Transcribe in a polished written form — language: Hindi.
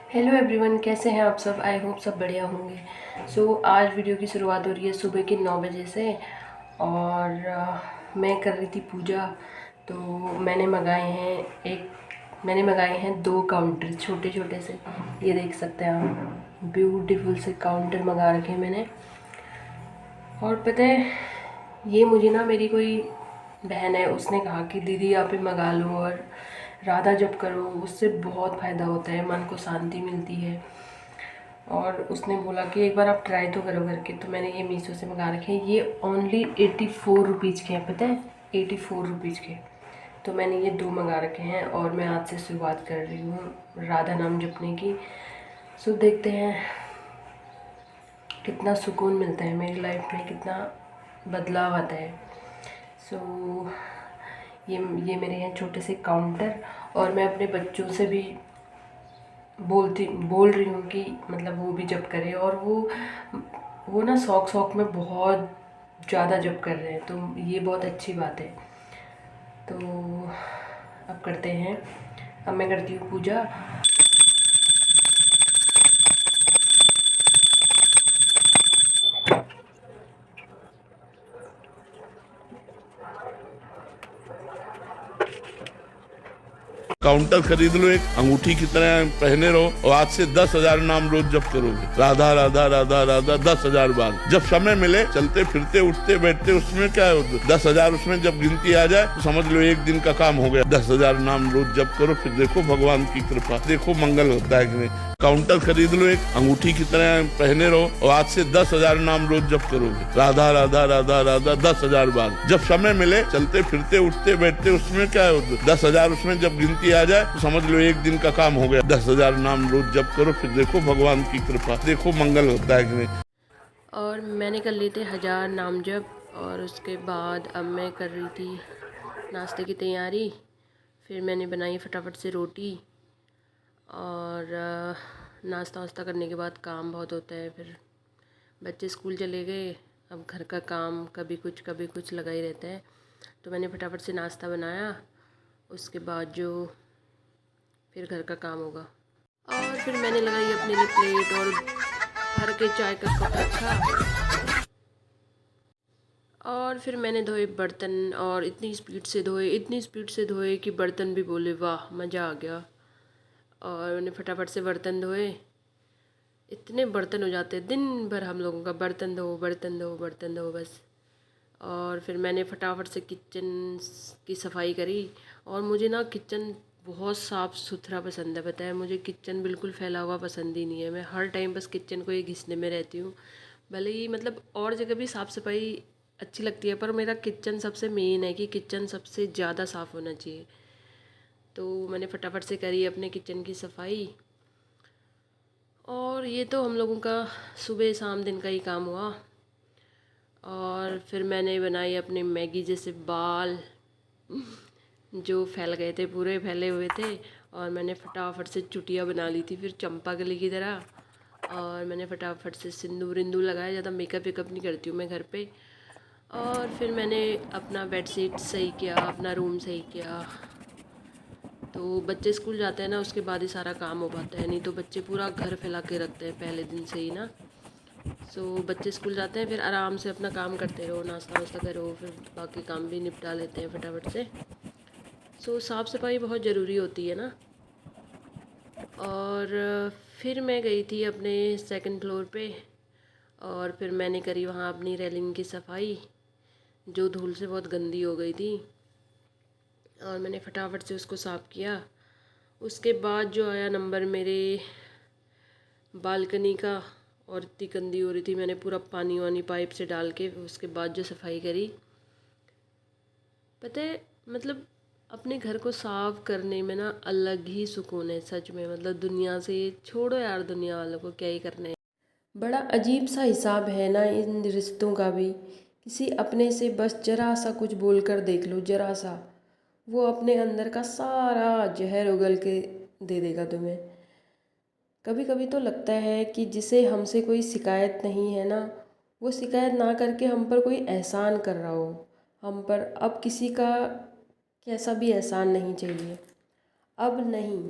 हेलो एवरीवन, कैसे हैं आप सब। आई होप सब बढ़िया होंगे। आज वीडियो की शुरुआत हो रही है सुबह के 9 बजे से। और मैं कर रही थी पूजा। तो मैंने मंगाए हैं 2 काउंटर, छोटे छोटे से। ये देख सकते हैं आप, ब्यूटीफुल से काउंटर मंगा रखे हैं मैंने। और पता है, ये मुझे ना मेरी कोई बहन है, उसने कहा कि दीदी आप ही मंगा लो और राधा जप करो, उससे बहुत फ़ायदा होता है, मन को शांति मिलती है। और उसने बोला कि एक बार आप ट्राई तो करो करके। तो मैंने ये मीशो से मंगा रखे हैं। ये ओनली 84 रुपीज़ के हैं, पता है, 84 रुपीज़ के। तो मैंने ये 2 मंगा रखे हैं और मैं आज से शुरुआत कर रही हूँ राधा नाम जपने की। देखते हैं कितना सुकून मिलता है मेरी लाइफ में, कितना बदलाव आता है। सो ये मेरे हैं छोटे से काउंटर। और मैं अपने बच्चों से भी बोल रही हूँ कि मतलब वो भी जप करें। और वो ना शौक में बहुत ज़्यादा जप कर रहे हैं, तो ये बहुत अच्छी बात है। तो अब करते हैं, अब मैं करती हूँ पूजा। काउंटर खरीद लो, एक अंगूठी की तरह पहने रहो और आज से 10,000 नाम रोज जप करोगे। राधा राधा राधा राधा 10,000 बार। जब समय मिले, चलते फिरते उठते बैठते, उसमें क्या है, 10,000 उसमें जब गिनती आ जाए तो समझ लो एक दिन का काम हो गया। 10,000 नाम रोज जप करो, फिर देखो भगवान की कृपा, देखो मंगल होता है कि नहीं। काउंटर खरीद लो, एक अंगूठी की तरह पहने रहो और आज से 10,000 नाम रोज जप करोगे। राधा राधा राधा राधा 10,000 बार। जब समय मिले, चलते फिरते उठते बैठते, उसमें क्या है, 10,000 उसमें जब गिनती आ जाए तो समझ लो एक दिन का काम हो गया। 10,000 नाम रोज जप करो, फिर देखो भगवान की कृपा, देखो मंगल होता है कि नहीं। और मैंने कर लिए थे 1000 नाम जप। और उसके बाद अब मैं कर रही थी नाश्ते की तैयारी। फिर मैंने बनाई फटाफट से रोटी। और नाश्ता वास्ता करने के बाद काम बहुत होता है। फिर बच्चे स्कूल चले गए, अब घर का काम कभी कुछ लगा ही रहता है। तो मैंने फटाफट से नाश्ता बनाया, उसके बाद जो फिर घर का काम होगा। और फिर मैंने लगाई अपने लिए प्लेट और भर के चाय का कप रखा। और फिर मैंने धोए बर्तन, और इतनी स्पीड से धोए कि बर्तन भी बोले वाह मज़ा आ गया। और मैंने फटाफट से बर्तन धोए। इतने बर्तन हो जाते हैं दिन भर हम लोगों का, बर्तन दो बर्तन दो बर्तन दो बस। और फिर मैंने फटाफट से किचन की सफाई करी। और मुझे ना किचन बहुत साफ़ सुथरा पसंद है, पता है मुझे किचन बिल्कुल फैला हुआ पसंद ही नहीं है। मैं हर टाइम बस किचन को ही घिसने में रहती हूँ। भले ही मतलब और जगह भी साफ़ सफाई अच्छी लगती है, पर मेरा किचन सबसे मेन है कि किचन सबसे ज़्यादा साफ़ होना चाहिए। तो मैंने फटाफट से करी अपने किचन की सफाई। और ये तो हम लोगों का सुबह शाम दिन का ही काम हुआ। और फिर मैंने बनाई अपने मैगी जैसे बाल, जो फैल गए थे, पूरे फैले हुए थे। और मैंने फटाफट से चुटिया बना ली थी, फिर चंपा कली की तरह। और मैंने फटाफट से सिंदूर इंदूर लगाया, ज़्यादा मेकअप वेकअप नहीं करती हूँ मैं घर पे। और फिर मैंने अपना बेडशीट सही किया, अपना रूम सही किया। तो बच्चे स्कूल जाते हैं ना, उसके बाद ही सारा काम हो पाता है, नहीं तो बच्चे पूरा घर फैला के रखते हैं पहले दिन से ही ना। बच्चे स्कूल जाते हैं, फिर आराम से अपना काम करते रहो, नाश्ता वास्ता करो, फिर बाकी काम भी निपटा लेते हैं फटाफट से। साफ़ सफाई बहुत ज़रूरी होती है ना। और फिर मैं गई थी अपने सेकंड फ्लोर पे। और फिर मैंने करी वहाँ अपनी रेलिंग की सफाई, जो धूल से बहुत गंदी हो गई थी। और मैंने फटाफट से उसको साफ़ किया। उसके बाद जो आया नंबर मेरे बालकनी का, और इतनी गंदी हो रही थी, मैंने पूरा पानी वानी पाइप से डाल के उसके बाद जो सफाई करी। पता है मतलब अपने घर को साफ़ करने में ना अलग ही सुकून है सच में। मतलब दुनिया से छोड़ो यार, दुनिया वालों को क्या ही करना है। बड़ा अजीब सा हिसाब है ना इन रिश्तों का भी। किसी अपने से बस जरा सा कुछ बोलकर देख लो, जरा सा, वो अपने अंदर का सारा जहर उगल के दे देगा तुम्हें। कभी कभी तो लगता है कि जिसे हमसे कोई शिकायत नहीं है ना, वो शिकायत ना करके हम पर कोई एहसान कर रहा हो हम पर। अब किसी का कैसा भी एहसान नहीं चाहिए, अब नहीं।